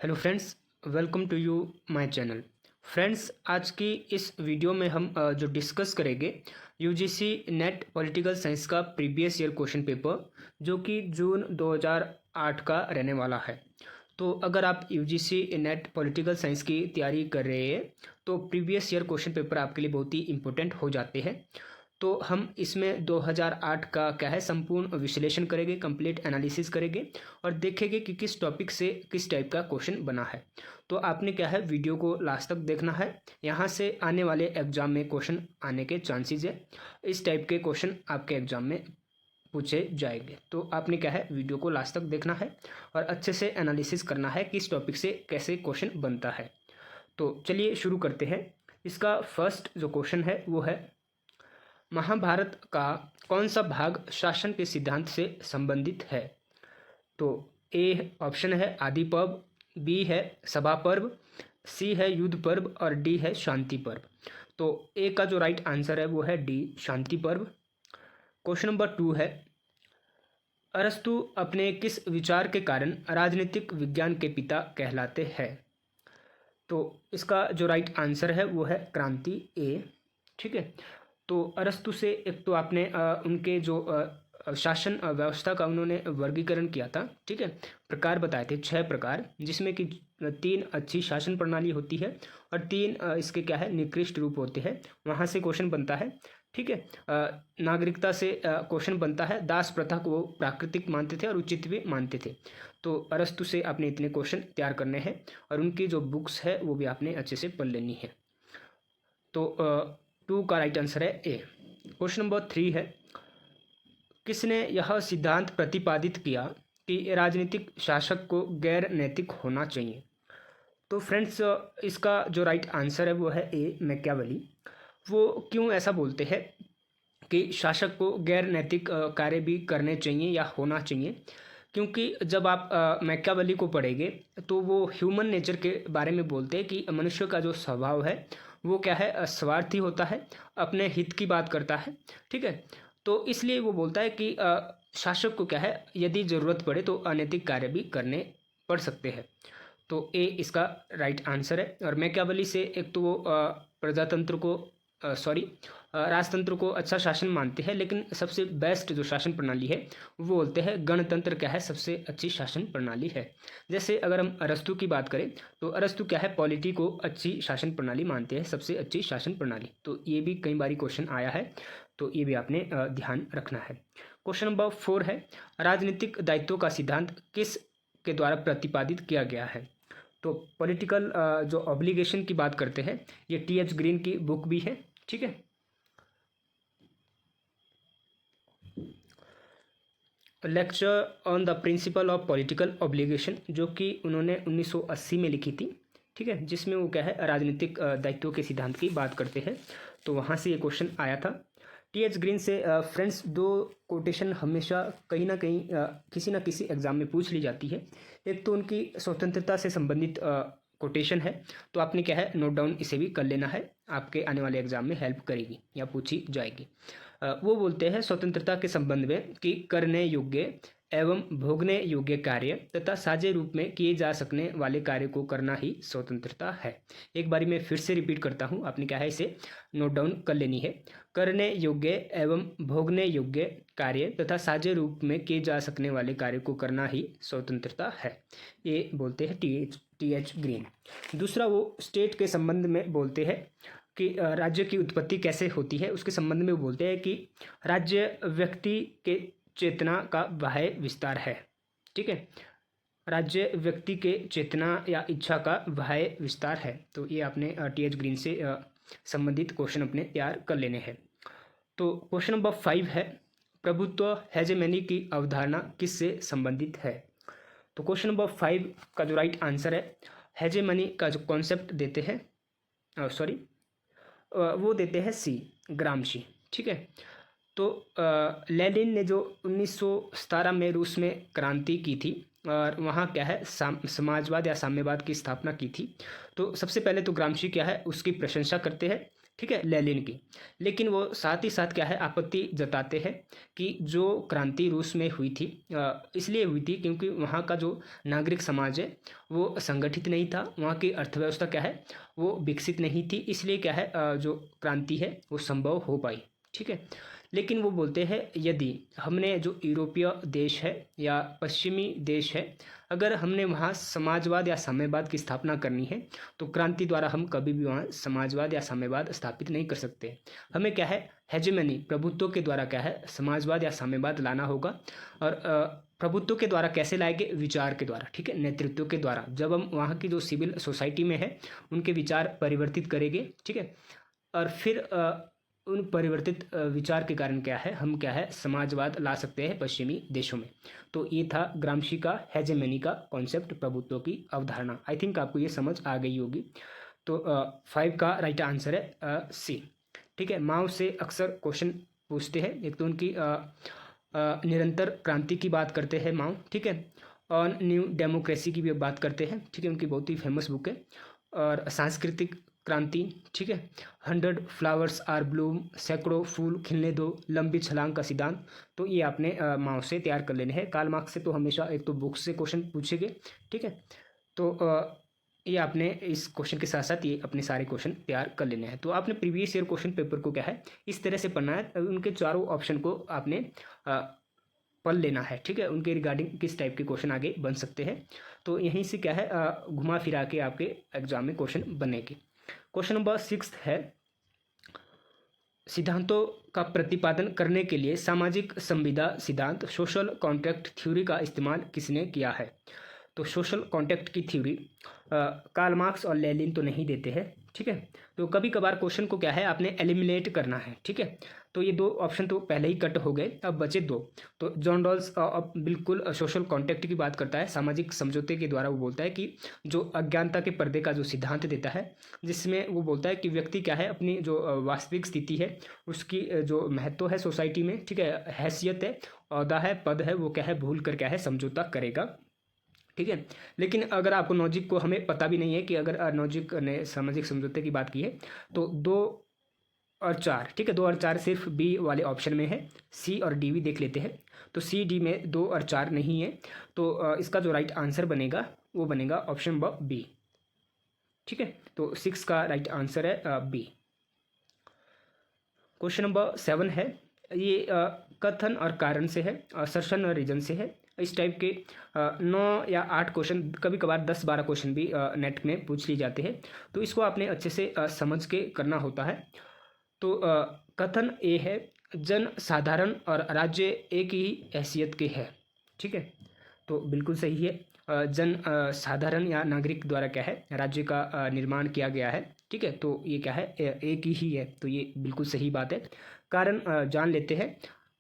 Hello friends, welcome to you my channel. Friends, आज की इस वीडियो में हम जो डिस्कस करेंगे यूजीसी नेट पॉलिटिकल साइंस का प्रीवियस ईयर क्वेश्चन पेपर, जो कि जून 2008 का रहने वाला है। तो अगर आप यूजीसी नेट पॉलिटिकल साइंस की तैयारी कर रहे हैं तो प्रीवियस ईयर क्वेश्चन पेपर आपके लिए बहुत ही इंपॉर्टेंट हो जाते हैं। तो हम इसमें 2008 का क्या है संपूर्ण विश्लेषण करेंगे, कंप्लीट एनालिसिस करेंगे और देखेंगे कि किस टॉपिक से किस टाइप का क्वेश्चन बना है। तो आपने क्या है वीडियो को लास्ट तक देखना है। यहाँ से आने वाले एग्जाम में क्वेश्चन आने के चांसेस है, इस टाइप के क्वेश्चन आपके एग्जाम में पूछे जाएंगे। तो आपने क्या है वीडियो को लास्ट तक देखना है और अच्छे से एनालिसिस करना है किस टॉपिक से कैसे क्वेश्चन बनता है। तो चलिए शुरू करते हैं। इसका फर्स्ट जो क्वेश्चन है वो है, महाभारत का कौन सा भाग शासन के सिद्धांत से संबंधित है? तो ए ऑप्शन है आदि पर्व, बी है सभा पर्व, सी है युद्ध पर्व और डी है शांति पर्व। तो ए का जो राइट आंसर है वो है डी, शांति पर्व। क्वेश्चन नंबर 2 है, अरस्तु अपने किस विचार के कारण राजनीतिक विज्ञान के पिता कहलाते हैं? तो इसका जो राइट आंसर है वो है क्रांति, ए। ठीक है, तो अरस्तु से एक तो आपने उनके जो शासन व्यवस्था का उन्होंने वर्गीकरण किया था। ठीक है, प्रकार बताए थे 6 प्रकार, जिसमें कि 3 अच्छी शासन प्रणाली होती है और 3 इसके क्या है निकृष्ट रूप होते हैं। वहाँ से क्वेश्चन बनता है। ठीक है, नागरिकता से क्वेश्चन बनता है। दास प्रथा को वो प्राकृतिक मानते थे और उचित भी मानते थे। तो अरस्तु से आपने इतने क्वेश्चन तैयार करने हैं और उनकी जो बुक्स है वो भी आपने अच्छे से पढ़ लेनी है। तो 2 का राइट आंसर है ए। क्वेश्चन नंबर 3 है, किसने यह सिद्धांत प्रतिपादित किया कि राजनीतिक शासक को गैर नैतिक होना चाहिए? तो फ्रेंड्स, इसका जो राइट आंसर है वो है ए, मैकियावेली। वो क्यों ऐसा बोलते हैं कि शासक को गैर नैतिक कार्य भी करने चाहिए या होना चाहिए? क्योंकि जब आप मैकियावेली को पढ़ेंगे तो वो ह्यूमन नेचर के बारे में बोलते हैं कि मनुष्य का जो स्वभाव है वो क्या है स्वार्थी होता है, अपने हित की बात करता है। ठीक है, तो इसलिए वो बोलता है कि शासक को क्या है यदि ज़रूरत पड़े तो अनैतिक कार्य भी करने पड़ सकते हैं। तो ए इसका राइट आंसर है। और मैकियावेली से एक तो वो प्रजातंत्र को राजतंत्र को अच्छा शासन मानते हैं, लेकिन सबसे बेस्ट जो शासन प्रणाली है वो बोलते हैं गणतंत्र क्या है सबसे अच्छी शासन प्रणाली है। जैसे अगर हम अरस्तु की बात करें तो अरस्तु क्या है पॉलिटी को अच्छी शासन प्रणाली मानते हैं, सबसे अच्छी शासन प्रणाली। तो ये भी कई बारी क्वेश्चन आया है, तो ये भी आपने ध्यान रखना है। क्वेश्चन नंबर 4 है, राजनीतिक दायित्वों का सिद्धांत किस के द्वारा प्रतिपादित किया गया है? तो पॉलिटिकल जो ऑब्लिगेशन की बात करते हैं, ये टी.एच. ग्रीन की बुक भी है। ठीक है, lecture on the principle of political obligation, जो कि उन्होंने 1980 में लिखी थी। ठीक है, जिसमें वो क्या है राजनीतिक दायित्वों के सिद्धांत की बात करते हैं। तो वहाँ से ये क्वेश्चन आया था टी.एच. ग्रीन से। फ्रेंड्स, 2 कोटेशन हमेशा कहीं ना कहीं किसी ना किसी एग्जाम में पूछ ली जाती है। एक तो उनकी स्वतंत्रता से संबंधित कोटेशन है, तो आपने क्या है नोट डाउन इसे भी कर लेना है, आपके आने वाले एग्जाम में हेल्प करेगी या पूछी जाएगी। वो बोलते हैं स्वतंत्रता के संबंध में कि करने योग्य एवं भोगने योग्य कार्य तथा साझे रूप में किए जा सकने वाले कार्य को करना ही स्वतंत्रता है। एक बारी मैं फिर से रिपीट करता हूँ, आपने क्या है इसे नोट डाउन कर लेनी है। करने योग्य एवं भोगने योग्य कार्य तथा साझे रूप में किए जा सकने वाले कार्य को करना ही स्वतंत्रता है, ये बोलते हैं टी.एच. ग्रीन। दूसरा वो स्टेट के संबंध में बोलते हैं कि राज्य की उत्पत्ति कैसे होती है, उसके संबंध में वो बोलते हैं कि राज्य व्यक्ति के चेतना का बाह्य विस्तार है। ठीक है, राज्य व्यक्ति के चेतना या इच्छा का बाह्य विस्तार है। तो ये आपने टी.एच. ग्रीन से संबंधित क्वेश्चन अपने तैयार कर लेने हैं। तो क्वेश्चन नंबर 5 है, प्रभुत्व हेजेमनी की अवधारणा किससे संबंधित है? तो क्वेश्चन नंबर 5 का जो राइट आंसर है, हेजेमनी का जो कॉन्सेप्ट देते हैं वो देते हैं सी, ग्रामशी। ठीक है, तो लेनिन ने जो 1917 में रूस में क्रांति की थी और वहाँ क्या है समाजवाद या साम्यवाद की स्थापना की थी। तो सबसे पहले तो ग्रामशी क्या है उसकी प्रशंसा करते हैं ठीक है, लेनिन की। लेकिन वो साथ ही साथ क्या है, आपत्ति जताते हैं कि जो क्रांति रूस में हुई थी इसलिए हुई थी क्योंकि वहाँ का जो नागरिक समाज है वो संगठित नहीं था, वहाँ की अर्थव्यवस्था क्या है वो विकसित नहीं थी, इसलिए क्या है जो क्रांति है वो संभव हो पाई। ठीक है, लेकिन वो बोलते हैं यदि हमने जो यूरोपीय देश है या पश्चिमी देश है, अगर हमने वहाँ समाजवाद या साम्यवाद की स्थापना करनी है तो क्रांति द्वारा हम कभी भी वहाँ समाजवाद या साम्यवाद स्थापित नहीं कर सकते। हमें क्या है, हेजेमनी प्रभुत्व के द्वारा क्या है साम्यवाद या साम्यवाद लाना होगा। और प्रभुत्व के द्वारा कैसे लाएंगे, विचार के द्वारा। ठीक है, नेतृत्व के द्वारा। जब हम वहाँ की जो सिविल सोसाइटी में है उनके विचार परिवर्तित करेंगे। ठीक है, और फिर उन परिवर्तित विचार के कारण क्या है, हम क्या है समाजवाद ला सकते हैं पश्चिमी देशों में। तो ये था ग्रामशी का हेजेमनी का कॉन्सेप्ट, प्रभुत्व की अवधारणा। आई थिंक आपको ये समझ आ गई होगी। तो 5 का राइट आंसर है सी। ठीक है, माओ से अक्सर क्वेश्चन पूछते हैं। एक तो उनकी निरंतर क्रांति की बात करते हैं माओ। ठीक है, और न्यू डेमोक्रेसी की भी बात करते हैं। ठीक है, उनकी बहुत ही फेमस बुक है। और सांस्कृतिक क्रांति। ठीक है, 100 फ्लावर्स आर ब्लूम, सैकड़ों फूल खिलने दो, लंबी छलांग का सिद्धांत। तो ये आपने माओ से तैयार कर लेने हैं। कार्ल मार्क्स से तो हमेशा एक तो बुक से क्वेश्चन पूछेंगे। ठीक है, तो ये आपने इस क्वेश्चन के साथ साथ ये अपने सारे क्वेश्चन तैयार कर लेने हैं। तो आपने प्रीवियस ईयर क्वेश्चन पेपर को क्या है इस तरह से पढ़ना है, उनके चारों ऑप्शन को आपने पढ़ लेना है। ठीक है, उनके रिगार्डिंग किस टाइप के क्वेश्चन आगे बन सकते हैं। तो यहीं से क्या है घुमा फिरा के आपके एग्जाम में क्वेश्चन बनेंगे। क्वेश्चन नंबर 6 है, सिद्धांतों का प्रतिपादन करने के लिए सामाजिक संविदा सिद्धांत सोशल कॉन्ट्रैक्ट थ्योरी का इस्तेमाल किसने किया है। तो सोशल कॉन्ट्रैक्ट की थ्योरी कार्ल मार्क्स और लेनिन तो नहीं देते हैं। ठीक है, तो कभी कभार क्वेश्चन को क्या है आपने एलिमिनेट करना है। ठीक है, तो ये 2 ऑप्शन तो पहले ही कट हो गए, अब बचे 2। तो जॉन रॉल्स अब बिल्कुल सोशल कॉन्ट्रैक्ट की बात करता है, सामाजिक समझौते के द्वारा वो बोलता है कि जो अज्ञानता के पर्दे का जो सिद्धांत देता है, जिसमें वो बोलता है कि व्यक्ति क्या है अपनी जो वास्तविक स्थिति है उसकी जो महत्व है सोसाइटी में, ठीक है, हैसियत है, ओहदा है, पद है, वो क्या है भूल कर क्या है समझौता करेगा। ठीक है, लेकिन अगर आपको नॉजिक को हमें पता भी नहीं है कि अगर नॉजिक ने सामाजिक समझौते की बात की है तो 2 और 4, ठीक है, 2 और 4 सिर्फ बी वाले ऑप्शन में है। सी और डी भी देख लेते हैं। तो सी डी में 2 और 4 नहीं है, तो इसका जो राइट आंसर बनेगा वो बनेगा ऑप्शन नंबर बी। ठीक है, तो 6 का राइट आंसर है बी। क्वेश्चन नंबर 7 है, ये कथन और कारण से है, असर्शन और रीजन से है। इस टाइप के 9 या 8 क्वेश्चन, कभी कभार 10-12 क्वेश्चन भी नेट में पूछ लिए जाते हैं। तो इसको आपने अच्छे से समझ के करना होता है। तो कथन ए है, जन साधारण और राज्य एक ही हैसियत के है। ठीक है, तो बिल्कुल सही है। जन साधारण या नागरिक द्वारा क्या है राज्य का निर्माण किया गया है। ठीक है, तो ये क्या है एक ही है, तो ये बिल्कुल सही बात है। कारण जान लेते हैं,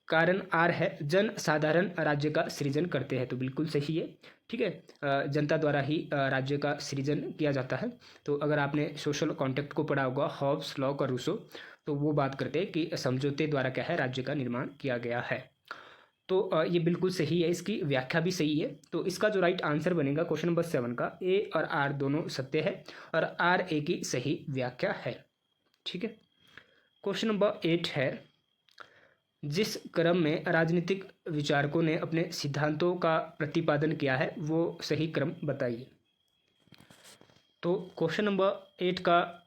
कारण आर है, जन साधारण राज्य का सृजन करते हैं, तो बिल्कुल सही है। ठीक है, जनता द्वारा ही राज्य का सृजन किया जाता है। तो अगर आपने सोशल कॉन्ट्रैक्ट को पढ़ा होगा, हॉब्स, लॉक और रूसो, तो वो बात करते हैं कि समझौते द्वारा क्या है राज्य का निर्माण किया गया है। तो ये बिल्कुल सही है, इसकी व्याख्या भी सही है। तो इसका जो राइट आंसर बनेगा क्वेश्चन नंबर 7 का, ए और आर दोनों सत्य है और आर ए की सही व्याख्या है। ठीक है, क्वेश्चन नंबर 8 है, जिस क्रम में राजनीतिक विचारकों ने अपने सिद्धांतों का प्रतिपादन किया है वो सही क्रम बताइए। तो क्वेश्चन नंबर 8 का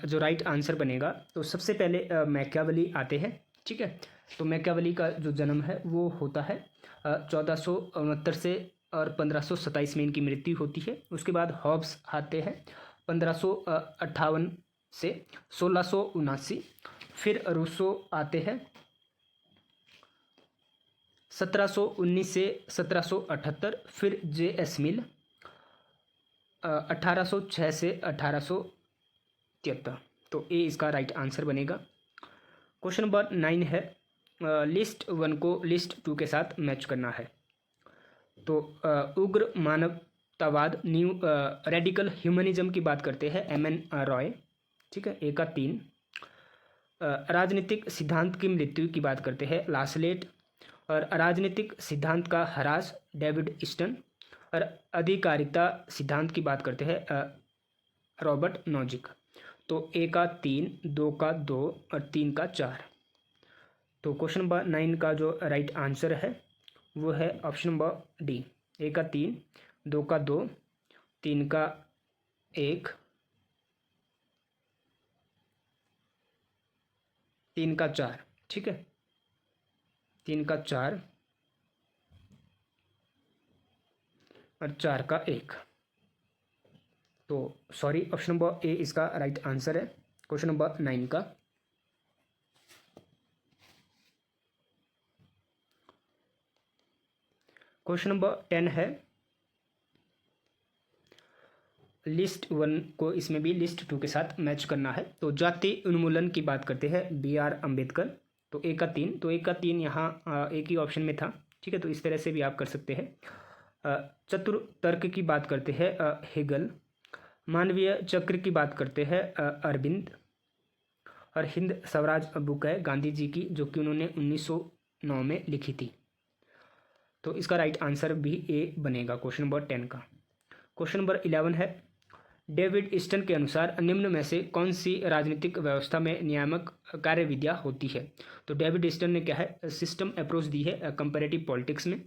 जो राइट आंसर बनेगा, तो सबसे पहले मैकियावेली आते हैं। ठीक है, तो मैकियावेली का जो जन्म है वो होता है 1469 से और 1527 में इनकी मृत्यु होती है। उसके बाद हॉब्स आते हैं 1558 से 1679। फिर रूसो आते हैं 1719 से 1778। फिर जे एस मिल 1806 से 1873। तो ए इसका राइट आंसर बनेगा। क्वेश्चन नंबर 9 है, लिस्ट 1 को लिस्ट 2 के साथ मैच करना है। तो उग्र मानवतावाद, न्यू रेडिकल ह्यूमनिज्म की बात करते हैं एम.एन. रॉय। ठीक है, ए का 3। राजनीतिक सिद्धांत की मृत्यु की बात करते हैं लासलेट। और राजनीतिक सिद्धांत का ह्रास डेविड ईस्टन। और अधिकारिता सिद्धांत की बात करते हैं रॉबर्ट नॉजिक। तो ए का 3, 2 का 2 और 3 का 4। तो क्वेश्चन नंबर 9 का जो राइट आंसर है वो है ऑप्शन नंबर डी, ए का 3, 2 का 2, 3 का 1, 3 का 4। ठीक है, 3 का 4 और 4 का 1। तो सॉरी, ऑप्शन नंबर ए इसका राइट आंसर है क्वेश्चन नंबर 9 का। क्वेश्चन नंबर 10 है, लिस्ट 1 को इसमें भी लिस्ट 2 के साथ मैच करना है। तो जाति उन्मूलन की बात करते हैं BR अम्बेडकर। तो ए का 3, तो ए का 3 यहाँ एक ही ऑप्शन में था। ठीक है, तो इस तरह से भी आप कर सकते हैं। चतुर तर्क की बात करते हैं हेगल। मानवीय चक्र की बात करते हैं अरविंद। और हिंद स्वराज बुक है गांधी जी की, जो कि उन्होंने 1909 में लिखी थी। तो इसका राइट आंसर भी ए बनेगा क्वेश्चन नंबर 10 का। क्वेश्चन नंबर 11 है, डेविड ईस्टन के अनुसार निम्न में से कौन सी राजनीतिक व्यवस्था में नियामक कार्यविधियाँ होती है। तो डेविड ईस्टन ने क्या है, सिस्टम अप्रोच दी है कंपैरेटिव पॉलिटिक्स में।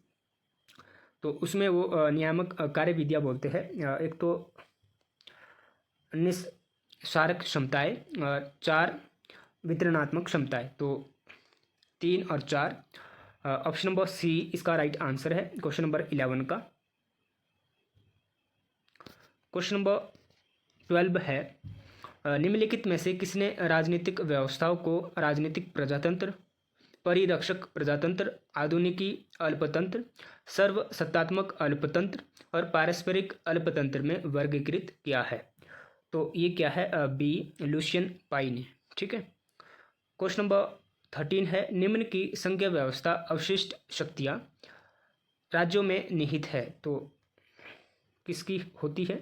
तो उसमें वो नियामक कार्यविधियाँ बोलते हैं, एक तो निस्सारक क्षमताएं और 4 वितरणात्मक क्षमताएं। तो 3 और 4, ऑप्शन नंबर सी इसका राइट आंसर है क्वेश्चन नंबर 11 का। क्वेश्चन नंबर 12 है, निम्नलिखित में से किसने राजनीतिक व्यवस्थाओं को राजनीतिक प्रजातंत्र, परिरक्षक प्रजातंत्र, आधुनिकी अल्पतंत्र, सर्वसत्तात्मक अल्पतंत्र और पारस्परिक अल्पतंत्र में वर्गीकृत किया है। तो ये क्या है, बी लुशियन पाई ने। ठीक है, क्वेश्चन नंबर 13 है, निम्न की संघीय व्यवस्था अवशिष्ट शक्तियाँ राज्यों में निहित है। तो किसकी होती है,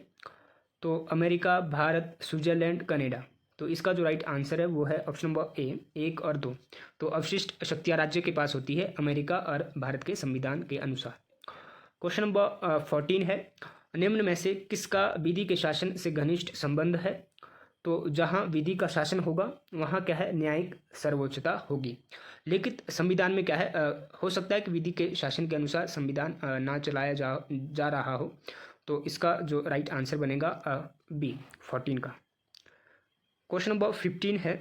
तो अमेरिका, भारत, स्विट्जरलैंड, कनाडा। तो इसका जो राइट आंसर है वो है ऑप्शन नंबर ए 1 और 2। तो अवशिष्ट शक्तियाँ राज्य के पास होती है अमेरिका और भारत के संविधान के अनुसार। क्वेश्चन नंबर 14 है, निम्न में से किसका विधि के शासन से घनिष्ठ संबंध है। तो जहाँ विधि का शासन होगा वहाँ क्या है, न्यायिक सर्वोच्चता होगी। लिखित संविधान में क्या है, हो सकता है कि विधि के शासन के अनुसार संविधान ना चलाया जा रहा हो। तो इसका जो राइट आंसर बनेगा बी 14 का। क्वेश्चन नंबर 15 है,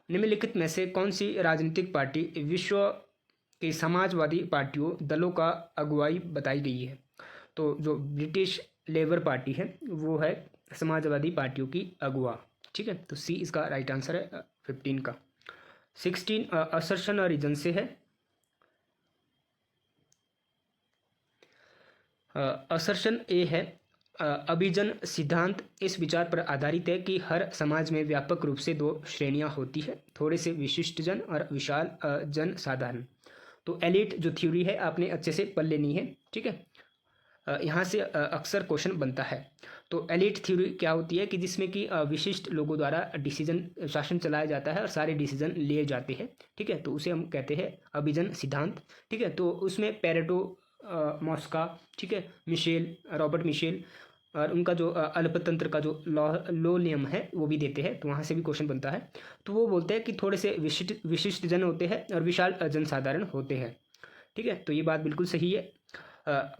निम्नलिखित में से कौन सी राजनीतिक पार्टी विश्व की समाजवादी पार्टियों दलों का अगुवाई बताई गई है। तो जो ब्रिटिश लेबर पार्टी है वो है समाजवादी पार्टियों की अगुवा। ठीक है, तो सी इसका राइट आंसर है 15 का। 16 असर्शन और रीजन से है। असर्शन ए है, अभिजन सिद्धांत इस विचार पर आधारित है कि हर समाज में व्यापक रूप से 2 श्रेणियां होती है, थोड़े से विशिष्ट जन और विशाल जन साधारण। तो एलिट जो थ्योरी है आपने अच्छे से पढ़ लेनी है। ठीक है, यहाँ से अक्सर क्वेश्चन बनता है। तो एलिट थ्योरी क्या होती है कि जिसमें कि विशिष्ट लोगों द्वारा डिसीजन शासन चलाया जाता है और सारे डिसीजन लिए जाते हैं। ठीक है, तो उसे हम कहते हैं अभिजन सिद्धांत। ठीक है, तो उसमें पेरेटो, मॉस्का, ठीक है, मिशेल, रॉबर्ट मिशेल और उनका जो अल्पतंत्र का जो लो नियम है वो भी देते हैं। तो वहाँ से भी क्वेश्चन बनता है। तो वो बोलते हैं कि थोड़े से विशिष्ट जन होते हैं और विशाल जनसाधारण होते हैं। ठीक है, तो ये बात बिल्कुल सही है।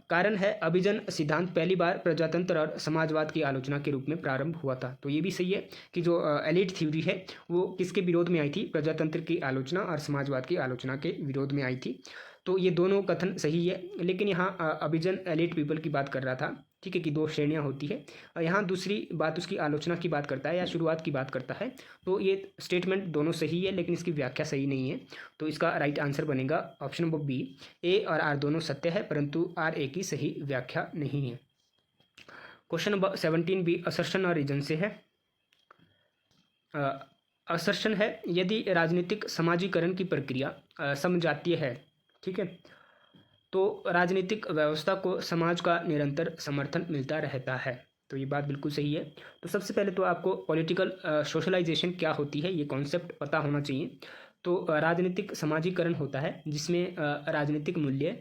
कारण है अभिजन सिद्धांत पहली बार प्रजातंत्र और समाजवाद की आलोचना के रूप में प्रारंभ हुआ था। तो ये भी सही है कि जो एलिट थ्योरी है वो किसके विरोध में आई थी, प्रजातंत्र की आलोचना और समाजवाद की आलोचना के विरोध में आई थी। तो ये दोनों कथन सही है, लेकिन यहाँ अभिजन एलिट पीपल की बात कर रहा था। ठीक है, कि 2 श्रेणियाँ होती है। यहाँ दूसरी बात उसकी आलोचना की बात करता है या शुरुआत की बात करता है। तो ये स्टेटमेंट दोनों सही है, लेकिन इसकी व्याख्या सही नहीं है। तो इसका राइट आंसर बनेगा ऑप्शन नंबर बी। ए और आर दोनों सत्य है, परंतु आर ए की सही व्याख्या नहीं है। क्वेश्चन नंबर 17 भी असर्शन और रीजन से है। असर्शन है, यदि राजनीतिक समाजीकरण की प्रक्रिया समजातीय है, ठीक है, तो राजनीतिक व्यवस्था को समाज का निरंतर समर्थन मिलता रहता है। तो ये बात बिल्कुल सही है। तो सबसे पहले तो आपको पॉलिटिकल सोशलाइजेशन क्या होती है ये कॉन्सेप्ट पता होना चाहिए। तो राजनीतिक समाजीकरण होता है जिसमें राजनीतिक मूल्य,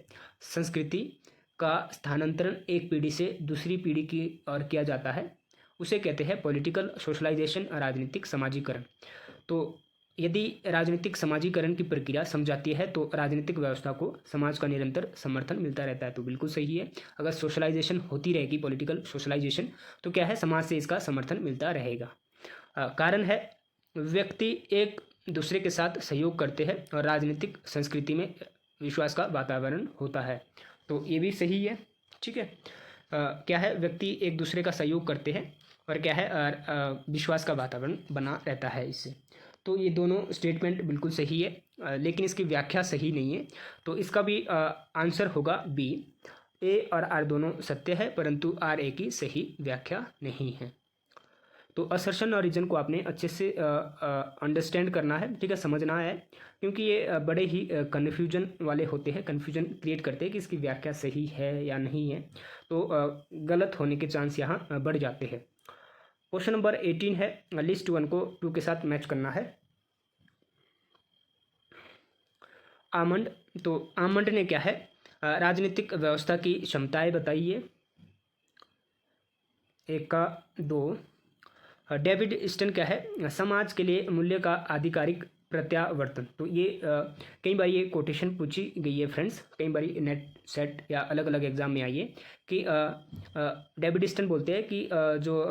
संस्कृति का स्थानांतरण एक पीढ़ी से दूसरी पीढ़ी की ओर किया जाता है उसे कहते हैं पॉलिटिकल सोशलाइजेशन, राजनीतिक समाजीकरण। तो यदि राजनीतिक समाजीकरण की प्रक्रिया समझाती है तो राजनीतिक व्यवस्था को समाज का निरंतर समर्थन मिलता रहता है। तो बिल्कुल सही है, अगर सोशलाइजेशन होती रहेगी, पॉलिटिकल सोशलाइजेशन, तो क्या है, समाज से इसका समर्थन मिलता रहेगा। कारण है व्यक्ति एक दूसरे के साथ सहयोग करते हैं और राजनीतिक संस्कृति में विश्वास का वातावरण होता है। तो ये भी सही है, ठीक है। क्या है, व्यक्ति एक दूसरे का सहयोग करते हैं और क्या है, विश्वास का वातावरण बना रहता है इससे। तो ये दोनों स्टेटमेंट बिल्कुल सही है, लेकिन इसकी व्याख्या सही नहीं है। तो इसका भी आंसर होगा बी। ए और आर दोनों सत्य है, परंतु आर ए की सही व्याख्या नहीं है। तो असर्शन और रीजन को आपने अच्छे से अंडरस्टैंड करना है, ठीक है, समझना है, क्योंकि ये बड़े ही कन्फ्यूजन वाले होते हैं, कन्फ्यूजन क्रिएट करते हैं कि इसकी व्याख्या सही है या नहीं है। तो गलत होने के चांस यहाँ बढ़ जाते हैं। क्वेश्चन नंबर 18 है, लिस्ट 1 को 2 के साथ मैच करना है। आमंड, तो आमंड ने क्या है, राजनीतिक व्यवस्था की क्षमताएं बताइए। एक का 2। डेविड स्टन क्या है, समाज के लिए मूल्य का आधिकारिक प्रत्यावर्तन। तो ये कई बार ये कोटेशन पूछी गई है फ्रेंड्स, कई बार नेट सेट या अलग अलग एग्जाम में आई है कि डेविड स्टन बोलते हैं कि जो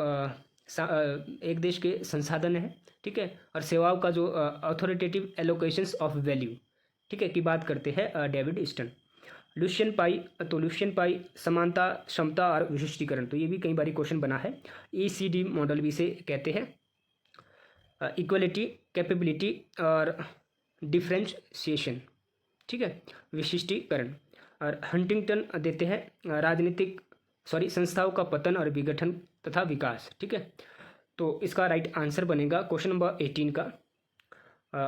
एक देश के संसाधन है, ठीक है, और सेवाओं का जो अथॉरिटेटिव एलोकेशंस ऑफ वैल्यू, ठीक है, की बात करते हैं डेविड स्टन। लुशियन पाई, तो लुशियन पाई समानता, क्षमता और विशिष्टीकरण, तो ये भी कई बार क्वेश्चन बना है। ECD मॉडल भी इसे कहते हैं। इक्वलिटी, कैपेबिलिटी और डिफरेंशिएशन, ठीक है, विशिष्टीकरण। और हंटिंगटन देते हैं राजनीतिक संस्थाओं का पतन और विघटन तथा विकास, ठीक है। तो इसका राइट आंसर बनेगा क्वेश्चन नंबर 18 का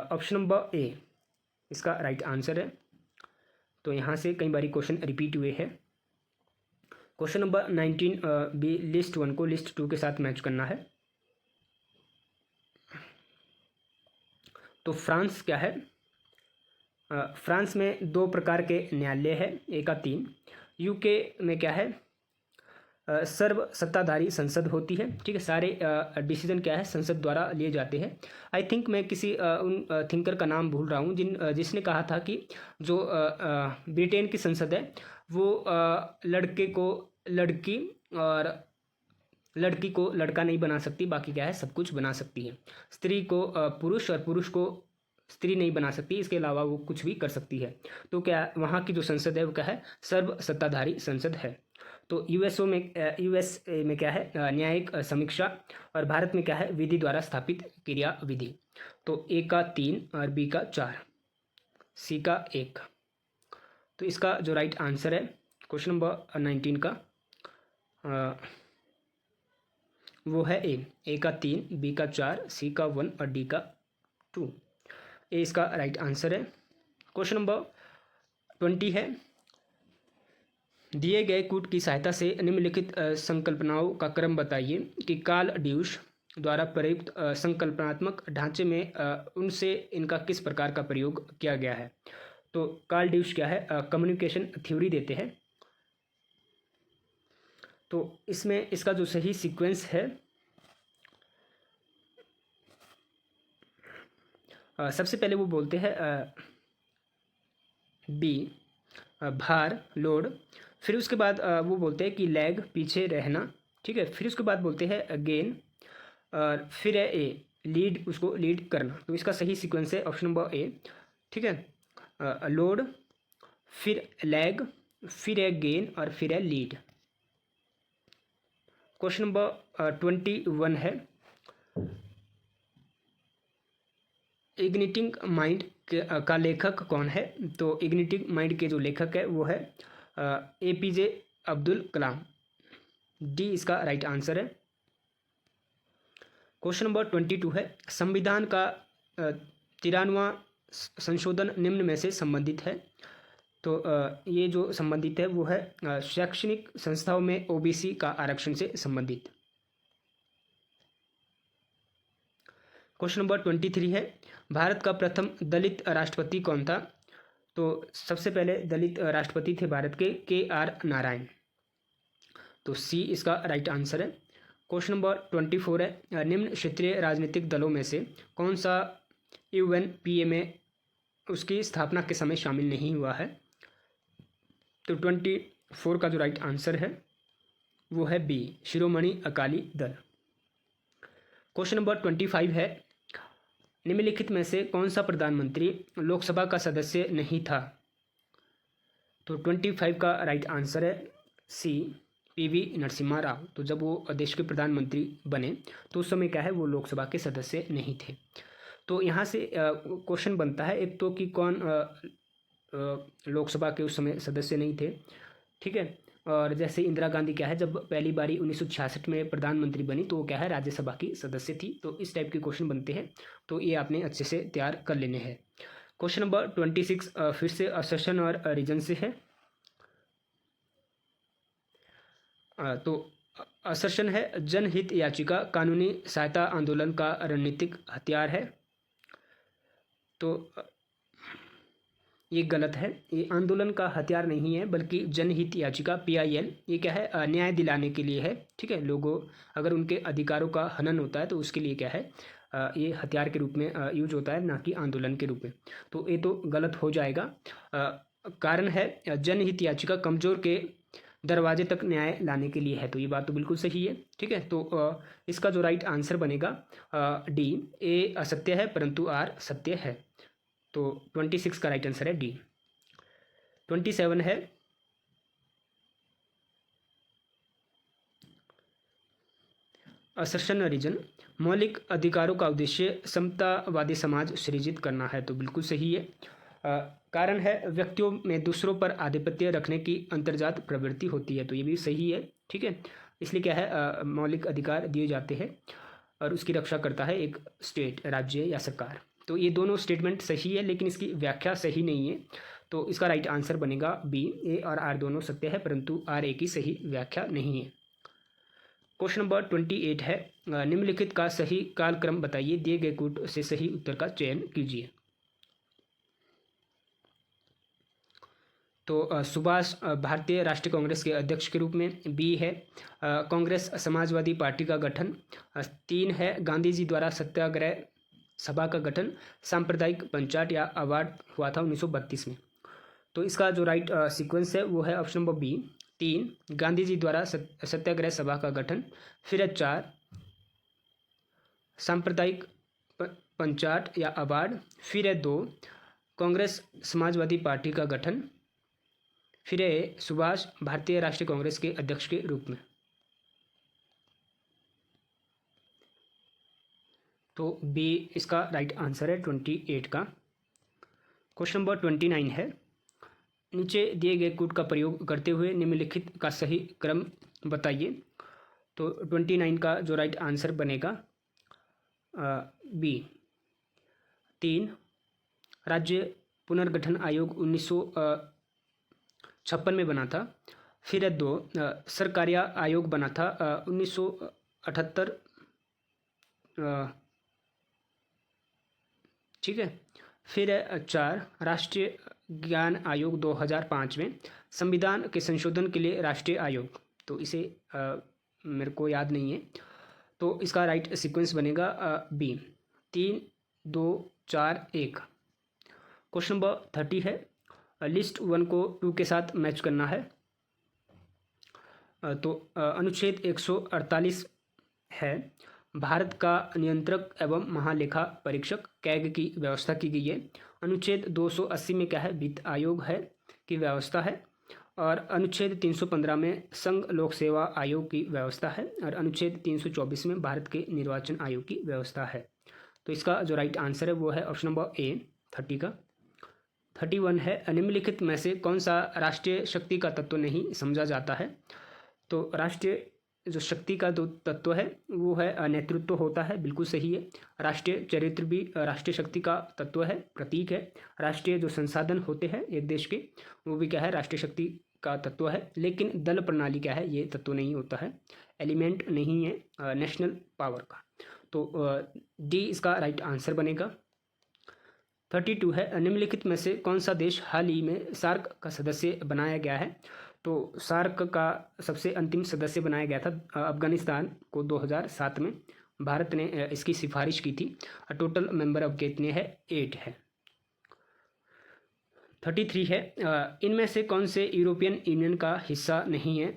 ऑप्शन नंबर ए इसका राइट आंसर है। तो यहाँ से कई बार क्वेश्चन रिपीट हुए हैं। क्वेश्चन नंबर 19 बी, लिस्ट 1 को लिस्ट 2 के साथ मैच करना है। तो फ्रांस क्या है, फ्रांस में 2 प्रकार के न्यायालय है, एक का 3। यूके में क्या है, सर्व सत्ताधारी संसद होती है, ठीक है, सारे डिसीजन क्या है संसद द्वारा लिए जाते हैं। आई थिंक मैं किसी उन थिंकर का नाम भूल रहा हूँ जिसने कहा था कि जो ब्रिटेन की संसद है वो लड़के को लड़की और लड़की को लड़का नहीं बना सकती, बाकी क्या है सब कुछ बना सकती है। स्त्री को पुरुष और पुरुष को स्त्री नहीं बना सकती, इसके अलावा वो कुछ भी कर सकती है। तो क्या वहाँ की जो संसद है वो क्या है, सर्व सत्ताधारी संसद है। तो यूएसए में क्या है, न्यायिक समीक्षा, और भारत में क्या है, विधि द्वारा स्थापित क्रिया विधि। तो ए का 3 और बी का 4, सी का 1। तो इसका जो राइट आंसर है क्वेश्चन नंबर 19 का वो है ए का 3, बी का 4, सी का 1 और डी का 2। ए इसका राइट आंसर है। क्वेश्चन नंबर 20 है, दिए गए कूट की सहायता से निम्नलिखित संकल्पनाओं का क्रम बताइए कि कार्ल ड्यूश द्वारा प्रयुक्त संकल्पनात्मक ढांचे में उनसे इनका किस प्रकार का प्रयोग किया गया है। तो कार्ल ड्यूश क्या है, कम्युनिकेशन थ्योरी देते हैं। तो इसमें इसका जो सही सीक्वेंस है, सबसे पहले वो बोलते हैं बी, भार, लोड। फिर उसके बाद वो बोलते हैं कि लैग, पीछे रहना, ठीक है। फिर उसके बाद बोलते हैं गेन, और फिर है ए, लीड, उसको लीड करना। तो इसका सही सीक्वेंस है ऑप्शन नंबर ए, ठीक है। लोड, फिर लैग, फिर है गेन और फिर है लीड। क्वेश्चन नंबर 21 है, इग्निटिंग माइंड का लेखक कौन है। तो इग्निटिंग माइंड के जो लेखक है वो है APJ अब्दुल कलाम। डी इसका राइट आंसर है। क्वेश्चन नंबर 22 है, संविधान का 93वां संशोधन निम्न में से संबंधित है। तो ये जो संबंधित है वो है शैक्षणिक संस्थाओं में OBC का आरक्षण से संबंधित। क्वेश्चन नंबर 23 है, भारत का प्रथम दलित राष्ट्रपति कौन था। तो सबसे पहले दलित राष्ट्रपति थे भारत के KR नारायण। तो सी इसका राइट आंसर है। क्वेश्चन नंबर 24 है, निम्न क्षेत्रीय राजनीतिक दलों में से कौन सा यूएनपीए में उसकी स्थापना के समय शामिल नहीं हुआ है? तो 24 का जो राइट आंसर है वो है B, Shiromani Akali Dal. Question number 25 है, निम्नलिखित में से कौन सा प्रधानमंत्री लोकसभा का सदस्य नहीं था? तो 25 का राइट आंसर है सी, पीवी नरसिम्हा राव। तो जब वो देश के प्रधानमंत्री बने तो उस समय क्या है, वो लोकसभा के सदस्य नहीं थे। तो यहाँ से क्वेश्चन बनता है एक तो कि कौन लोकसभा के उस समय सदस्य नहीं थे, ठीक है। और जैसे इंदिरा गांधी क्या है, जब पहली बारी 1966 में प्रधानमंत्री बनी तो वो क्या है, राज्यसभा की सदस्य थी। तो इस टाइप के क्वेश्चन बनते हैं, तो ये आपने अच्छे से तैयार कर लेने हैं। क्वेश्चन नंबर 26 फिर से असर्शन और रीजन से है। तो असर्शन है, जनहित याचिका कानूनी सहायता आंदोलन का रणनीतिक हथियार है। तो ये गलत है, ये आंदोलन का हथियार नहीं है बल्कि जनहित याचिका PIL ये क्या है, न्याय दिलाने के लिए है, ठीक है। लोगों अगर उनके अधिकारों का हनन होता है तो उसके लिए क्या है, ये हथियार के रूप में यूज होता है, ना कि आंदोलन के रूप में। तो ये तो गलत हो जाएगा। कारण है जनहित याचिका कमजोर के दरवाजे तक न्याय लाने के लिए है। तो ये बात तो बिल्कुल सही है, ठीक है। तो इसका जो राइट आंसर बनेगा डी, ए असत्य है परंतु आर सत्य है। तो 26 का राइट आंसर है डी। 27 है, असर्शन रीजन, मौलिक अधिकारों का उद्देश्य समतावादी समाज सृजित करना है। तो बिल्कुल सही है। कारण है व्यक्तियों में दूसरों पर आधिपत्य रखने की अंतर्जात प्रवृत्ति होती है। तो ये भी सही है, ठीक है। इसलिए क्या है, मौलिक अधिकार दिए जाते हैं और उसकी रक्षा करता है एक स्टेट, राज्य या सरकार। तो ये दोनों स्टेटमेंट सही है लेकिन इसकी व्याख्या सही नहीं है। तो इसका राइट आंसर बनेगा बी, ए और आर दोनों सत्य है परंतु आर ए की सही व्याख्या नहीं है। क्वेश्चन नंबर 28 है, निम्नलिखित का सही कालक्रम बताइए, दिए गए कूट से सही उत्तर का चयन कीजिए। तो सुभाष भारतीय राष्ट्रीय कांग्रेस के अध्यक्ष के रूप में, बी है कांग्रेस समाजवादी पार्टी का गठन, 3 है गांधी जी द्वारा सत्याग्रह सभा का गठन, सांप्रदायिक पंचायत या अवार्ड हुआ था 1932 में। तो इसका जो राइट सीक्वेंस है वो है option number B, 3 Gandhi ji द्वारा सत्याग्रह सभा का गठन, फिर 4 सांप्रदायिक पंचायत या अवार्ड, फिर 2 कांग्रेस समाजवादी पार्टी का गठन, फिर सुभाष भारतीय राष्ट्रीय कांग्रेस के अध्यक्ष के रूप में। तो बी इसका राइट आंसर है 28 का। क्वेश्चन नंबर 29 है, नीचे दिए गए कूट का प्रयोग करते हुए निम्नलिखित का सही क्रम बताइए। तो 29 का जो राइट आंसर बनेगा बी, 3 राज्य पुनर्गठन आयोग 1956 में बना था, फिर 2 सरकारिया आयोग बना था 1978, ठीक है। फिर 4 राष्ट्रीय ज्ञान आयोग 2005 में, संविधान के संशोधन के लिए राष्ट्रीय आयोग। तो इसे मेरे को याद नहीं है। तो इसका राइट सीक्वेंस बनेगा बी, 3 2 4 1। क्वेश्चन नंबर 30 है, लिस्ट 1 को 2 के साथ मैच करना है। तो अनुच्छेद 148 है, भारत का नियंत्रक एवं महालेखा परीक्षक कैग की व्यवस्था की गई है। अनुच्छेद 280 में क्या है, वित्त आयोग है की व्यवस्था है। और अनुच्छेद 315 में संघ लोक सेवा आयोग की व्यवस्था है। और अनुच्छेद 324 में भारत के निर्वाचन आयोग की व्यवस्था है। तो इसका जो राइट आंसर है वो है ऑप्शन नंबर ए, 30 का। 31 है, निम्नलिखित में से कौन सा राष्ट्रीय शक्ति का तत्व नहीं समझा जाता है। तो राष्ट्रीय जो शक्ति का जो तत्व है वो है नेतृत्व होता है, बिल्कुल सही है। राष्ट्रीय चरित्र भी राष्ट्रीय शक्ति का तत्व है, प्रतीक है। राष्ट्रीय जो संसाधन होते हैं एक देश के वो भी क्या है, राष्ट्रीय शक्ति का तत्व है। लेकिन दल प्रणाली क्या है, ये तत्व नहीं होता है, एलिमेंट नहीं है नेशनल पावर का। तो डी इसका राइट आंसर बनेगा। 32 है, निम्नलिखित में से कौन सा देश हाल ही में सार्क का सदस्य बनाया गया है। तो सार्क का सबसे अंतिम सदस्य बनाया गया था अफगानिस्तान को 2007 में। भारत ने इसकी सिफारिश की थी। टोटल मेंबर अब कितने हैं? 8 है। 33 है, इनमें से कौन से यूरोपियन यूनियन का हिस्सा नहीं है?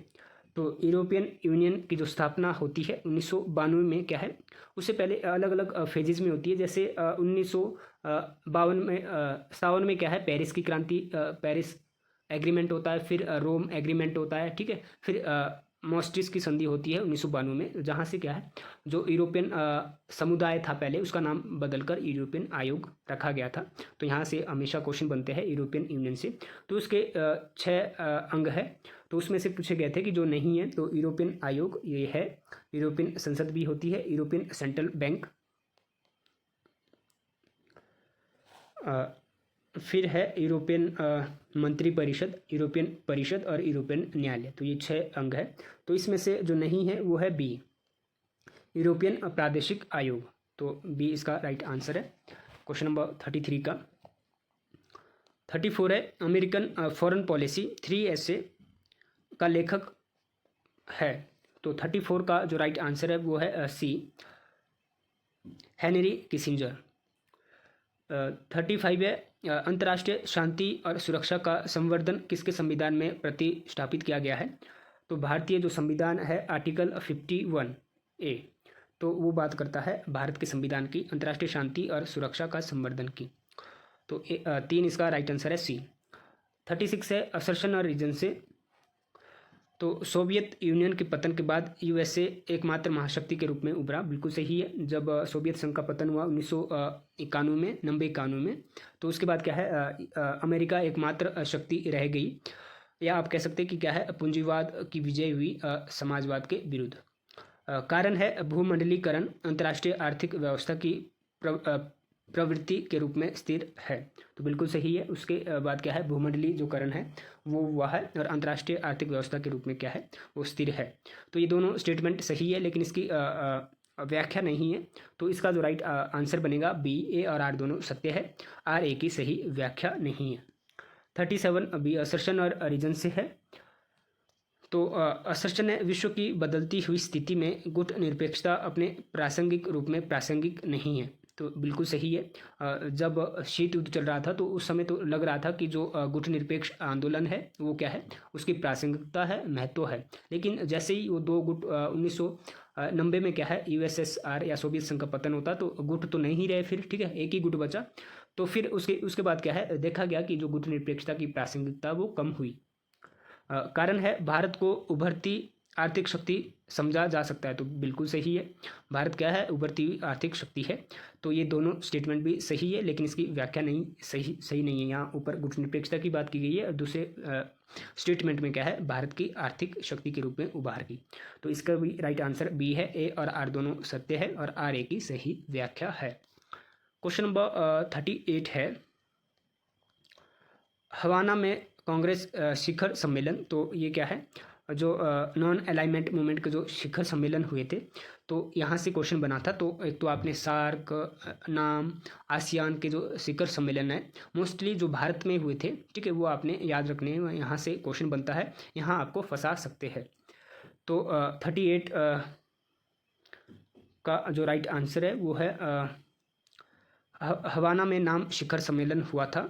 तो यूरोपियन यूनियन की जो स्थापना होती है 1992 में क्या है, उससे पहले अलग अलग फेजेज में होती है। जैसे 1952 में 57 में क्या है, पेरिस की क्रांति, पेरिस एग्रीमेंट होता है, फिर रोम एग्रीमेंट होता है, ठीक है, फिर मॉस्ट्रिस की संधि होती है 1992 में, जहाँ से क्या है, जो यूरोपियन समुदाय था पहले, उसका नाम बदलकर यूरोपियन आयोग रखा गया था। तो यहाँ से हमेशा क्वेश्चन बनते हैं यूरोपियन यूनियन से। तो उसके 6 अंग है, तो उसमें से पूछे गए थे कि जो नहीं है, तो यूरोपियन आयोग ये है, यूरोपियन संसद भी होती है, यूरोपियन सेंट्रल बैंक, फिर है यूरोपियन मंत्रिपरिषद, यूरोपियन परिषद और यूरोपियन न्यायालय। तो ये 6 अंग है। तो इसमें से जो नहीं है वो है बी, यूरोपियन प्रादेशिक आयोग। तो बी इसका राइट आंसर है क्वेश्चन नंबर 33 का। 34 है, अमेरिकन फॉरेन पॉलिसी 3 ऐसे का लेखक है। तो 34 का जो राइट आंसर है वो है सी, हेनरी किसिंजर। 35 है, अंतर्राष्ट्रीय शांति और सुरक्षा का संवर्धन किसके संविधान में प्रतिष्ठापित किया गया है? तो भारतीय जो संविधान है आर्टिकल 51A, तो वो बात करता है भारत के संविधान की अंतर्राष्ट्रीय शांति और सुरक्षा का संवर्धन की। तो 3 इसका राइट आंसर है सी। 36 है, असर्शन और रीजन से। तो सोवियत यूनियन के पतन के बाद यूएसए एकमात्र महाशक्ति के रूप में उभरा। बिल्कुल सही है। जब सोवियत संघ का पतन हुआ 1991 में, 91 में, तो उसके बाद क्या है, अमेरिका एकमात्र शक्ति रह गई, या आप कह सकते हैं कि क्या है, पूंजीवाद की विजय हुई समाजवाद के विरुद्ध। कारण है भूमंडलीकरण अंतर्राष्ट्रीय आर्थिक व्यवस्था की प्रवृत्ति के रूप में स्थिर है। तो बिल्कुल सही है। उसके बाद क्या है, भूमंडलीय जो करण है वो हुआ है, और अंतर्राष्ट्रीय आर्थिक व्यवस्था के रूप में क्या है, वो स्थिर है। तो ये दोनों स्टेटमेंट सही है, लेकिन इसकी व्याख्या नहीं है। तो इसका जो राइट आंसर बनेगा बी, ए और आर दोनों सत्य है, आर ए की सही व्याख्या नहीं है। 37 बी, असर्शन और रीजन से है। तो असर्शन है, विश्व की बदलती हुई स्थिति में गुट निरपेक्षता अपने प्रासंगिक रूप में प्रासंगिक नहीं है। तो बिल्कुल सही है। जब शीत युद्ध चल रहा था तो उस समय तो लग रहा था कि जो गुट निरपेक्ष आंदोलन है वो क्या है, उसकी प्रासंगिकता है, महत्व है। लेकिन जैसे ही वो 2 गुट 1990 में क्या है, यूएसएसआर या सोवियत संघ का पतन होता, तो गुट तो नहीं रहे फिर, ठीक है, एक ही गुट बचा। तो फिर उसके बाद क्या है, देखा गया कि जो गुट निरपेक्षता की प्रासंगिकता वो कम हुई। कारण है भारत को उभरती आर्थिक शक्ति समझा जा सकता है। तो बिल्कुल सही है, भारत क्या है, उभरती हुई आर्थिक शक्ति है। तो ये दोनों स्टेटमेंट भी सही है, लेकिन इसकी व्याख्या नहीं सही नहीं है। यहाँ ऊपर गुट निरपेक्षता की बात की गई है, और दूसरे स्टेटमेंट में क्या है, भारत की आर्थिक शक्ति के रूप में उभार की। तो इसका भी राइट आंसर बी है, ए और आर दोनों सत्य है, और आर ए की सही व्याख्या है। क्वेश्चन नंबर 38 है, हवाना में कांग्रेस शिखर सम्मेलन। तो ये क्या है, जो नॉन अलाइनमेंट मूवमेंट के जो शिखर सम्मेलन हुए थे, तो यहाँ से क्वेश्चन बना था। तो एक तो आपने सार्क, नाम, आसियान के जो शिखर सम्मेलन है मोस्टली जो भारत में हुए थे, ठीक है, वो आपने याद रखने हैं। यहाँ से क्वेश्चन बनता है, यहाँ आपको फंसा सकते हैं। तो 38 का जो राइट आंसर है वो है हवाना में नाम शिखर सम्मेलन हुआ था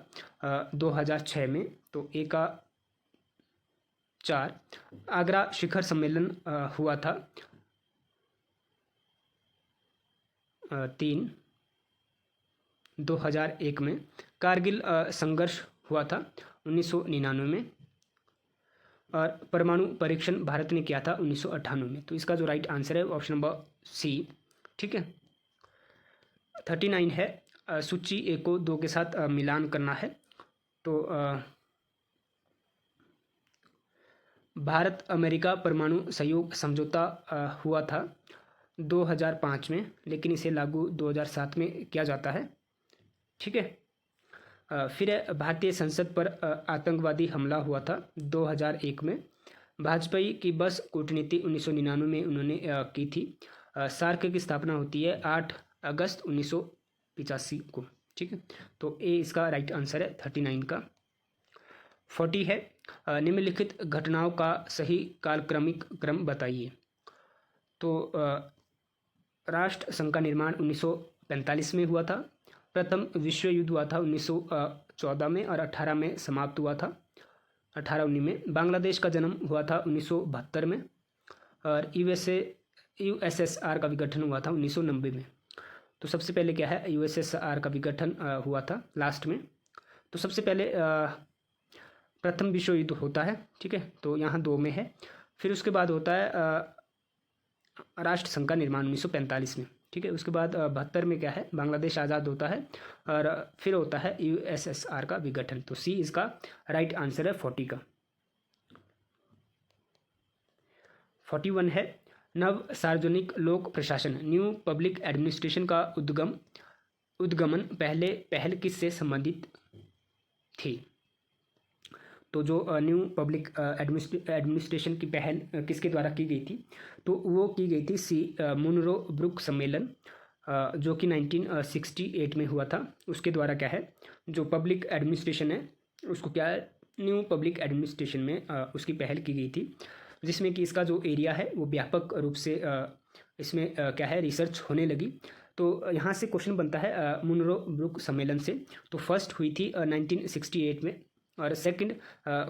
2006 में। तो ए का 4, आगरा शिखर सम्मेलन हुआ था 3 2001 में। कारगिल संघर्ष हुआ था 1999 में, और परमाणु परीक्षण भारत ने किया था 1998 में। तो इसका जो राइट आंसर है ऑप्शन नंबर सी, ठीक है। 39 है, सूची ए को 2 के साथ मिलान करना है। तो भारत अमेरिका परमाणु सहयोग समझौता हुआ था 2005 में, लेकिन इसे लागू 2007 में किया जाता है, ठीक है। फिर भारतीय संसद पर आतंकवादी हमला हुआ था 2001 में। वाजपेयी की बस कूटनीति 1999 में उन्होंने की थी। सार्क की स्थापना होती है 8 अगस्त 1985 को, ठीक है। तो ए इसका राइट आंसर है 39 का। 40 है निम्नलिखित घटनाओं का सही कालक्रमिक क्रम बताइए। तो राष्ट्र संघ का निर्माण 1945 में हुआ था। प्रथम विश्व युद्ध हुआ था 1914 में और 18 में समाप्त हुआ था, 1819 में। बांग्लादेश का जन्म हुआ था 1972 में और यूएसएसआर का विघटन हुआ था 1990 में। तो सबसे पहले क्या है, यूएसएसआर का विघटन हुआ था लास्ट में। तो सबसे पहले प्रथम विश्व युद्ध होता है, ठीक है, तो यहाँ 2 में है। फिर उसके बाद होता है राष्ट्र संघ का निर्माण 1945 में, ठीक है। उसके बाद 72 में क्या है, बांग्लादेश आज़ाद होता है और फिर होता है यूएसएसआर का विघटन। तो सी इसका राइट आंसर है 40 का। 41 है नव सार्वजनिक लोक प्रशासन न्यू पब्लिक एडमिनिस्ट्रेशन का उद्गमन पहल किससे संबंधित थी। तो जो न्यू पब्लिक एडमिनिस्ट्रेशन की पहल किसके द्वारा की गई थी, तो वो की गई थी मुनरो ब्रुक सम्मेलन जो कि 1968 में हुआ था। उसके द्वारा क्या है, जो पब्लिक एडमिनिस्ट्रेशन है उसको क्या है, न्यू पब्लिक एडमिनिस्ट्रेशन में उसकी पहल की गई थी, जिसमें कि इसका जो एरिया है वो व्यापक रूप से इसमें क्या है, रिसर्च होने लगी। तो यहाँ से क्वेश्चन बनता है मुनरो ब्रुक सम्मेलन से। तो फर्स्ट हुई थी 1968 में और सेकंड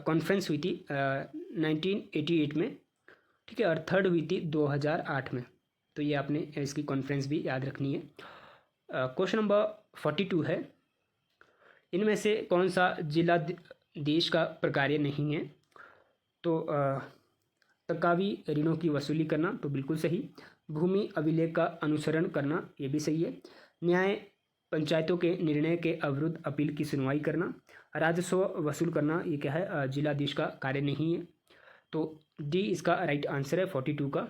कॉन्फ्रेंस हुई थी 1988 में, ठीक है, और थर्ड हुई थी 2008 में। तो ये आपने इसकी कॉन्फ्रेंस भी याद रखनी है। क्वेश्चन नंबर 42 है इनमें से कौन सा जिला देश का प्रकार्य नहीं है। तो तकावी ऋणों की वसूली करना, तो बिल्कुल सही। भूमि अभिलेख का अनुसरण करना, ये भी सही है। न्याय पंचायतों के निर्णय के अवरुद्ध अपील की सुनवाई करना, राजस्व वसूल करना, ये क्या है, जिलाधीश का कार्य नहीं है। तो डी इसका राइट आंसर है 42 का।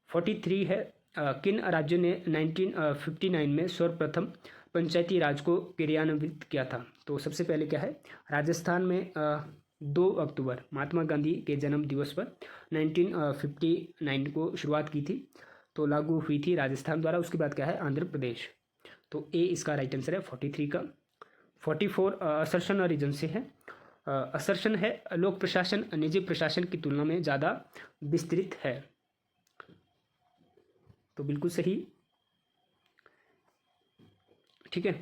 43 है किन राज्यों ने 1959 में सर्वप्रथम पंचायती राज को क्रियान्वित किया था। तो सबसे पहले क्या है, राजस्थान में 2 अक्टूबर महात्मा गांधी के जन्म दिवस पर 1959 को शुरुआत की थी, तो लागू हुई थी राजस्थान द्वारा। उसके बाद क्या है, आंध्र प्रदेश। तो ए इसका राइट आंसर है 43 का। 44 असर्शन और रीजन से है। असर्शन है लोक प्रशासन निजी प्रशासन की तुलना में ज़्यादा विस्तृत है, तो बिल्कुल सही, ठीक है।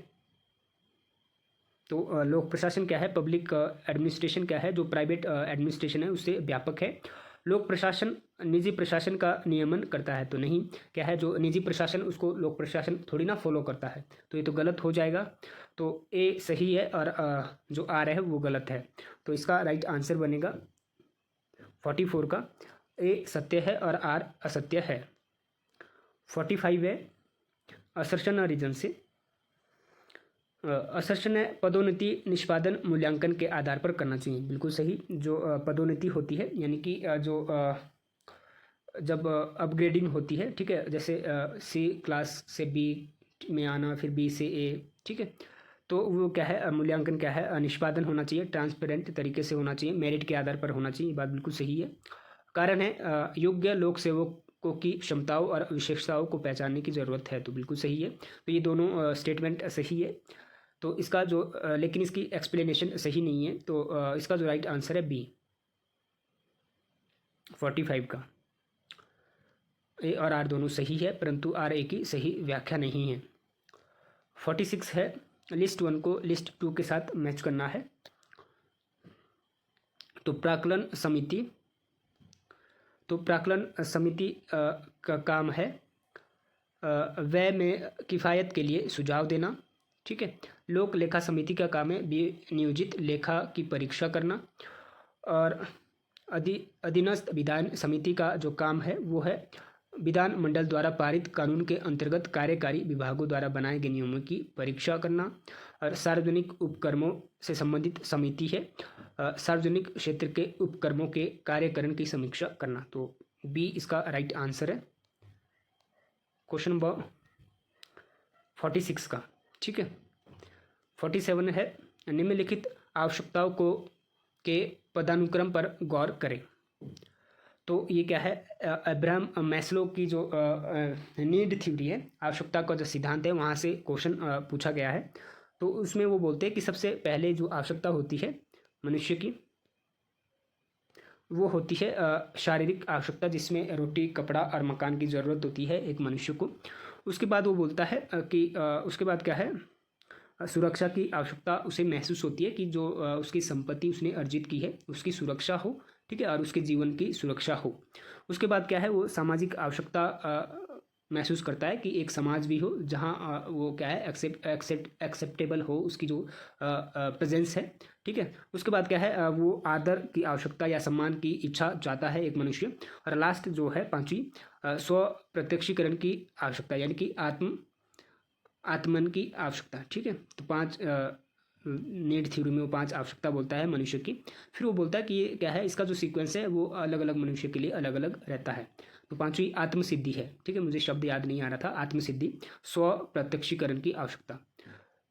तो लोक प्रशासन क्या है, पब्लिक एडमिनिस्ट्रेशन क्या है, जो प्राइवेट एडमिनिस्ट्रेशन है उससे व्यापक है। लोक प्रशासन निजी प्रशासन का नियमन करता है, तो नहीं, क्या है, जो निजी प्रशासन उसको लोक प्रशासन थोड़ी ना फॉलो करता है, तो ये तो गलत हो जाएगा। तो ए सही है और जो आर है वो गलत है। तो इसका राइट आंसर बनेगा 44 का। ए सत्य है और आर असत्य है। 45 है असर्शन और रीजन से। असर्शन है पदोन्नति निष्पादन मूल्यांकन के आधार पर करना चाहिए, बिल्कुल सही। जो पदोन्नति होती है यानी कि जो जब अपग्रेडिंग होती है, ठीक है, जैसे सी क्लास से बी में आना, फिर बी से ए, ठीक है, तो वो क्या है, मूल्यांकन क्या है, निष्पादन होना चाहिए, ट्रांसपेरेंट तरीके से होना चाहिए, मेरिट के आधार पर होना चाहिए। ये बात बिल्कुल सही है। कारण है योग्य लोक सेवकों की क्षमताओं और विशेषताओं को पहचानने की ज़रूरत है, तो बिल्कुल सही है। तो ये दोनों स्टेटमेंट सही है। तो इसका जो लेकिन इसकी एक्सप्लेनेशन सही नहीं है, तो इसका जो राइट आंसर है बी 45 का। ए और आर दोनों सही है, परंतु आर ए की सही व्याख्या नहीं है। 46 है लिस्ट 1 को लिस्ट 2 के साथ मैच करना है। तो प्राक्कलन समिति का काम है व्यय में किफ़ायत के लिए सुझाव देना, ठीक है। लोक लेखा समिति का काम है नियोजित लेखा की परीक्षा करना। और अधीनस्थ विधान समिति का जो काम है वो है विधान मंडल द्वारा पारित कानून के अंतर्गत कार्यकारी विभागों द्वारा बनाए गए नियमों की परीक्षा करना। और सार्वजनिक उपक्रमों से संबंधित समिति है सार्वजनिक क्षेत्र के उपक्रमों के कार्यकरण की समीक्षा करना। तो बी इसका राइट आंसर है क्वेश्चन नंबर 46 का, ठीक है। 47 है निम्नलिखित आवश्यकताओं के पदानुक्रम पर गौर करें। तो ये क्या है, अब्राहम मैस्लो की जो नीड थ्योरी है, आवश्यकता का जो सिद्धांत है, वहाँ से क्वेश्चन पूछा गया है। तो उसमें वो बोलते हैं कि सबसे पहले जो आवश्यकता होती है मनुष्य की, वो होती है शारीरिक आवश्यकता, जिसमें रोटी, कपड़ा और मकान की ज़रूरत होती है एक मनुष्य को। उसके बाद वो बोलता है कि उसके बाद क्या है, सुरक्षा की आवश्यकता उसे महसूस होती है कि जो उसकी संपत्ति उसने अर्जित की है उसकी सुरक्षा हो, ठीक है, और उसके जीवन की सुरक्षा हो। उसके बाद क्या है, वो सामाजिक आवश्यकता महसूस करता है कि एक समाज भी हो जहाँ वो क्या है, एक्सेप्टेबल हो उसकी जो प्रेजेंस है, ठीक है। उसके बाद क्या है, वो आदर की आवश्यकता या सम्मान की इच्छा चाहता है एक मनुष्य। और लास्ट जो है पांचवी, स्व प्रत्यक्षीकरण की आवश्यकता, यानी कि आत्मन की आवश्यकता, ठीक है। तो 5 नीड थ्योरी में वो 5 आवश्यकता बोलता है मनुष्य की। फिर वो बोलता है कि ये क्या है, इसका जो सीक्वेंस है वो अलग अलग मनुष्य के लिए अलग अलग रहता है। तो पांचवी आत्मसिद्धि है, ठीक है, मुझे शब्द याद नहीं आ रहा था, आत्मसिद्धि, स्व प्रत्यक्षीकरण की आवश्यकता।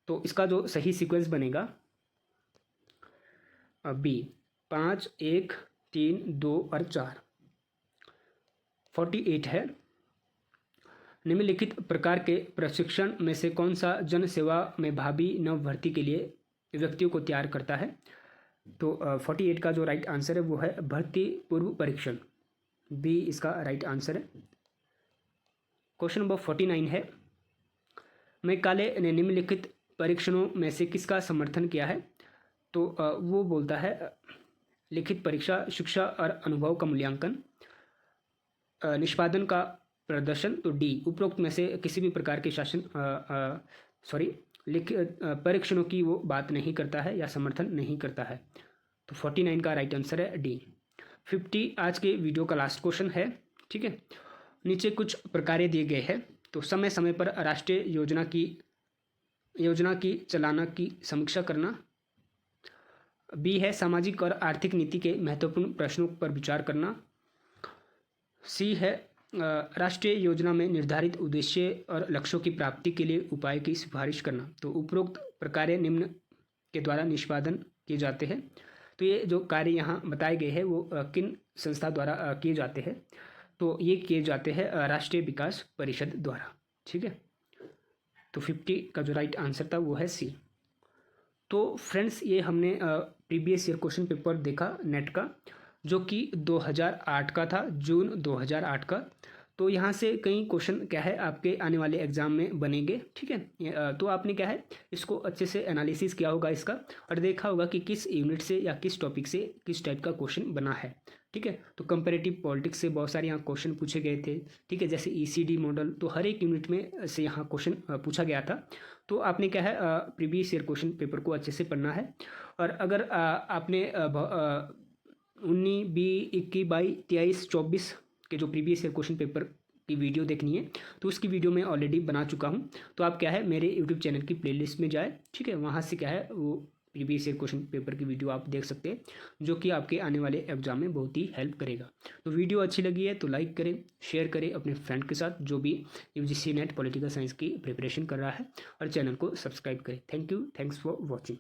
तो इसका जो सही सीक्वेंस बनेगा बी, 5, 1, 3, 2 और 4, 48 है। निम्नलिखित प्रकार के प्रशिक्षण में से कौन सा जन सेवा में भावी नव भर्ती के लिए व्यक्तियों को तैयार करता है? तो 48 का जो राइट आंसर है वो है भर्ती पूर्व परीक्षण, बी इसका राइट आंसर है। क्वेश्चन नंबर 49 है, मैकाले ने निम्नलिखित परीक्षणों में से किसका समर्थन किया है? तो वो बोलता है लिखित परीक्षा, शिक्षा और अनुभव का मूल्यांकन, निष्पादन का प्रदर्शन। तो डी, उपरोक्त में से किसी भी प्रकार के परीक्षणों की वो बात नहीं करता है या समर्थन नहीं करता है। तो 49 का राइट आंसर है डी। 50 आज के वीडियो का लास्ट क्वेश्चन है, ठीक है। नीचे कुछ प्रकार्य दिए गए हैं, तो समय समय पर राष्ट्रीय योजना की चलाना की समीक्षा करना। बी है सामाजिक और आर्थिक नीति के महत्वपूर्ण प्रश्नों पर विचार करना। सी है राष्ट्रीय योजना में निर्धारित उद्देश्य और लक्ष्यों की प्राप्ति के लिए उपाय की सिफारिश करना। तो उपरोक्त प्रकार्य निम्न के द्वारा निष्पादन किए जाते हैं। तो ये जो कार्य यहाँ बताए गए हैं वो किन संस्था द्वारा किए जाते हैं? तो ये किए जाते हैं राष्ट्रीय विकास परिषद द्वारा, ठीक है। तो 50 का जो राइट आंसर था वो है सी। तो फ्रेंड्स, ये हमने प्रीवियस ईयर क्वेश्चन पेपर देखा नेट का, जो कि 2008 का था, जून 2008 का। तो यहाँ से कई क्वेश्चन क्या है आपके आने वाले एग्जाम में बनेंगे, ठीक है। तो आपने क्या है इसको अच्छे से एनालिसिस किया होगा इसका, और देखा होगा कि किस यूनिट से या किस टॉपिक से किस टाइप का क्वेश्चन बना है, ठीक है। तो कंपैरेटिव पॉलिटिक्स से बहुत सारे यहाँ क्वेश्चन पूछे गए थे, ठीक है, जैसे ECD मॉडल। तो हर एक यूनिट में से यहाँ क्वेश्चन पूछा गया था। तो आपने क्या है प्रीवियस ईयर क्वेश्चन पेपर को अच्छे से पढ़ना है। और अगर आपने 19, 20, 21, 22, 23, 24 के जो प्रीवियस ईयर क्वेश्चन पेपर की वीडियो देखनी है तो उसकी वीडियो मैं ऑलरेडी बना चुका हूँ। तो आप क्या है मेरे यूट्यूब चैनल की प्लेलिस्ट में जाए, ठीक है, वहाँ से क्या है वो प्रीवियस ईयर क्वेश्चन पेपर की वीडियो आप देख सकते हैं, जो कि आपके आने वाले एग्जाम में बहुत ही हेल्प करेगा। तो वीडियो अच्छी लगी है तो लाइक करें, शेयर करें अपने फ्रेंड के साथ जो भी UGC नेट पॉलिटिकल साइंस की प्रिपरेशन कर रहा है, और चैनल को सब्सक्राइब करें। Thank you, thanks for watching.